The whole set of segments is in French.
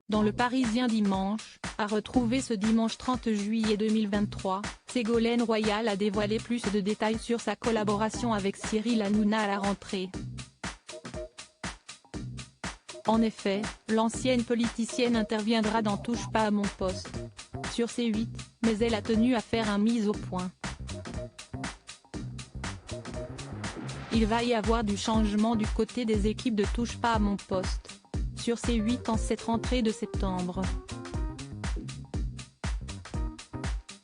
Dans le Parisien dimanche, à retrouver ce dimanche 30 juillet 2023, Ségolène Royal a dévoilé plus de détails sur sa collaboration avec Cyril Hanouna à la rentrée. En effet, l'ancienne politicienne interviendra dans Touche pas à mon poste sur C8, mais elle a tenu à faire un mise au point. Il va y avoir du changement du côté des équipes de Touche pas à mon poste sur C8 en cette rentrée de septembre.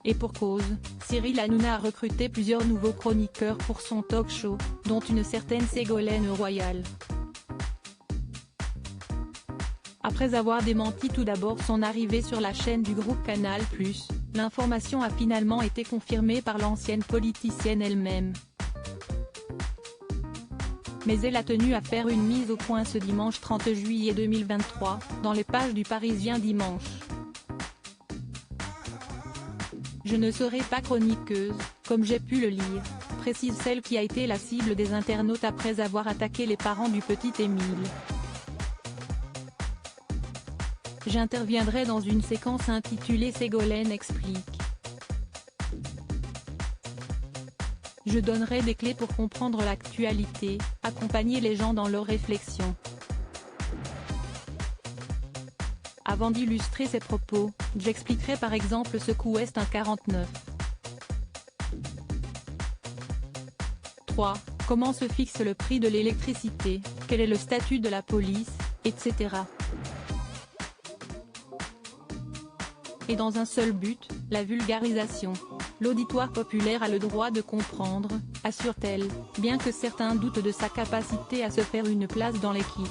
Et pour cause, Cyril Hanouna a recruté plusieurs nouveaux chroniqueurs pour son talk-show, dont une certaine Ségolène Royal. Après avoir démenti tout d'abord son arrivée sur la chaîne du groupe Canal+, l'information a finalement été confirmée par l'ancienne politicienne elle-même. Mais elle a tenu à faire une mise au point ce dimanche 30 juillet 2023, dans les pages du Parisien dimanche. Je ne serai pas chroniqueuse, comme j'ai pu le lire, précise celle qui a été la cible des internautes après avoir attaqué les parents du petit Émile. J'interviendrai dans une séquence intitulée Ségolène explique. Je donnerai des clés pour comprendre l'actualité, accompagner les gens dans leurs réflexions. Avant d'illustrer ces propos, j'expliquerai par exemple ce qu'est un 49. 3. Comment se fixe le prix de l'électricité, quel est le statut de la police, etc. Et dans un seul but, la vulgarisation. L'auditoire populaire a le droit de comprendre, assure-t-elle, bien que certains doutent de sa capacité à se faire une place dans l'équipe.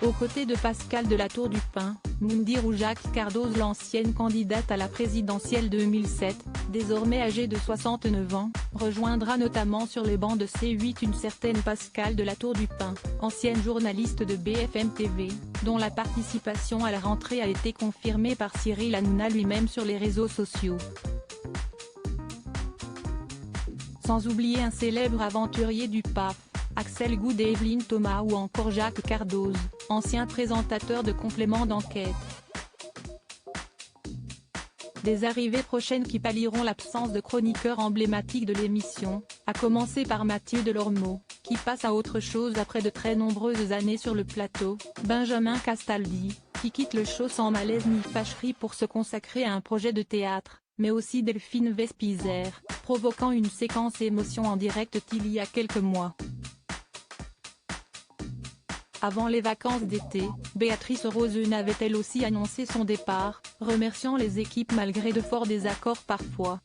Aux côtés de Pascal de la Tour du Pin, Moundir ou Jacques Cardoz, l'ancienne candidate à la présidentielle 2007, désormais âgée de 69 ans, rejoindra notamment sur les bancs de C8 une certaine Pascal de la Tour du Pin, ancienne journaliste de BFM TV, dont la participation à la rentrée a été confirmée par Cyril Hanouna lui-même sur les réseaux sociaux. Sans oublier un célèbre aventurier du PAF, Axel Goud et Evelyne Thomas ou encore Jacques Cardoz, ancien présentateur de compléments d'enquête. Des arrivées prochaines qui pallieront l'absence de chroniqueurs emblématiques de l'émission, à commencer par Mathieu Delormeau, qui passe à autre chose après de très nombreuses années sur le plateau, Benjamin Castaldi, qui quitte le show sans malaise ni fâcherie pour se consacrer à un projet de théâtre, mais aussi Delphine Vespizer, provoquant une séquence émotion en direct il y a quelques mois. Avant les vacances d'été, Béatrice Rosen avait elle aussi annoncé son départ, remerciant les équipes malgré de forts désaccords parfois.